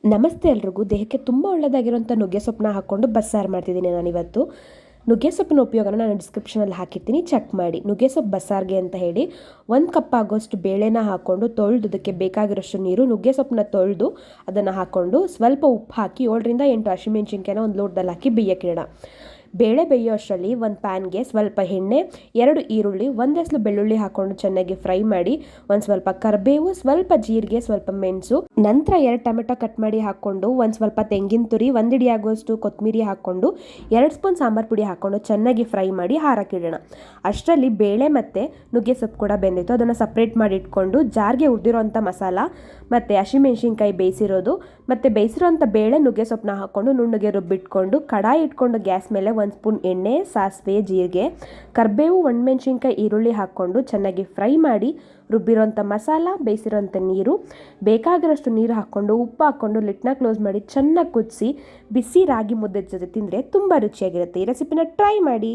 ನಮಸ್ತೆ ಎಲ್ರಿಗೂ. ದೇಹಕ್ಕೆ ತುಂಬ ಒಳ್ಳೆಯದಾಗಿರುವಂಥ ನುಗ್ಗೆ ಸೊಪ್ಪನ್ನ ಹಾಕ್ಕೊಂಡು ಬಸ್ಸಾರು ಮಾಡ್ತಿದ್ದೀನಿ ನಾನಿವತ್ತು. ನುಗ್ಗೆ ಸೊಪ್ಪಿನ ಉಪಯೋಗನ ನಾನು ಡಿಸ್ಕ್ರಿಪ್ಷನಲ್ಲಿ ಹಾಕಿರ್ತೀನಿ, ಚೆಕ್ ಮಾಡಿ. ನುಗ್ಗೆ ಸೊಪ್ಪು ಬಸ್ಸಾರಿಗೆ ಅಂತ ಹೇಳಿ 1 ಕಪ್ ಆಗೋಷ್ಟು ಬೇಳೆನ ಹಾಕ್ಕೊಂಡು ತೊಳೆದು ಅದಕ್ಕೆ ಬೇಕಾಗಿರೋಷ್ಟು ನೀರು, ನುಗ್ಗೆ ಸೊಪ್ಪನ್ನ ತೊಳೆದು ಅದನ್ನು ಹಾಕ್ಕೊಂಡು ಸ್ವಲ್ಪ ಉಪ್ಪು ಹಾಕಿ 7ರಿಂದ 8 ಹಸಿಮೆಣ್ಸಿನ್ಕಾಯಿನ ಒಂದು ಲೋಟದಲ್ಲಿ ಹಾಕಿ ಬೇಯಕ್ಕಿಡೋಣ. ಬೇಳೆ ಬೇಯೋ ಅಷ್ಟರಲ್ಲಿ ಒಂದು ಪ್ಯಾನ್ಗೆ ಸ್ವಲ್ಪ ಎಣ್ಣೆ, 2 ಈರುಳ್ಳಿ, 1 ಎಸಳು ಬೆಳ್ಳುಳ್ಳಿ ಹಾಕ್ಕೊಂಡು ಚೆನ್ನಾಗಿ ಫ್ರೈ ಮಾಡಿ, ಒಂದು ಸ್ವಲ್ಪ ಕರಿಬೇವು, ಸ್ವಲ್ಪ ಜೀರಿಗೆ, ಸ್ವಲ್ಪ ಮೆಣಸು, ನಂತರ 2 ಟೊಮೆಟೊ ಕಟ್ ಮಾಡಿ ಹಾಕ್ಕೊಂಡು, ಒಂದು ಸ್ವಲ್ಪ ತೆಂಗಿನ ತುರಿ, 1 ಹಿಡಿ ಆಗುವಷ್ಟು ಕೊತ್ತಂಬರಿ ಹಾಕ್ಕೊಂಡು, 2 ಸ್ಪೂನ್ ಸಾಂಬಾರು ಪುಡಿ ಹಾಕ್ಕೊಂಡು ಚೆನ್ನಾಗಿ ಫ್ರೈ ಮಾಡಿ ಹಾರಕ್ಕಿಡೋಣ. ಅಷ್ಟರಲ್ಲಿ ಬೇಳೆ ಮತ್ತು ನುಗ್ಗೆ ಸೊಪ್ಪು ಕೂಡ ಬೆಂದಿತ್ತು, ಅದನ್ನು ಸಪ್ರೇಟ್ ಮಾಡಿ ಇಟ್ಕೊಂಡು ಜಾರ್ಗೆ ಹುರಿದಿರೋಂಥ ಮಸಾಲ ಮತ್ತು ಹಸಿಮೆಣ್ಸಿನ್ಕಾಯಿ ಬೇಯಿಸಿರೋದು ಮತ್ತು ಬೇಯಿಸಿರೋಂಥ ಬೇಳೆ ನುಗ್ಗೆ ಸೊಪ್ಪನ್ನ ಹಾಕ್ಕೊಂಡು ನುಣ್ಣಗೆ ರುಬ್ಬಿಟ್ಕೊಂಡು, ಕಡಾಯಿ ಇಟ್ಕೊಂಡು ಗ್ಯಾಸ್ ಮೇಲೆ 1 ಸ್ಪೂನ್ ಎಣ್ಣೆ, ಸಾಸಿವೆ, ಜೀರಿಗೆ, ಕರಿಬೇವು, ಒಣಮೆಣ್ಸಿನ್ಕಾಯಿ, ಈರುಳ್ಳಿ ಹಾಕ್ಕೊಂಡು ಚೆನ್ನಾಗಿ ಫ್ರೈ ಮಾಡಿ ರುಬ್ಬಿರೋಂಥ ಮಸಾಲ, ಬೇಯಿಸಿರೋಂಥ ನೀರು, ಬೇಕಾಗಿರೋಷ್ಟು ನೀರು ಹಾಕ್ಕೊಂಡು ಉಪ್ಪು ಹಾಕ್ಕೊಂಡು ಲಿಡ್ನ ಕ್ಲೋಸ್ ಮಾಡಿ ಚೆನ್ನಾಗಿ ಕುದಿಸಿ ಬಿಸಿ ರಾಗಿ ಮುದ್ದೆ ಜೊತೆ ತಿಂದರೆ ತುಂಬ ರುಚಿಯಾಗಿರುತ್ತೆ. ಈ ರೆಸಿಪಿನ ಟ್ರೈ ಮಾಡಿ.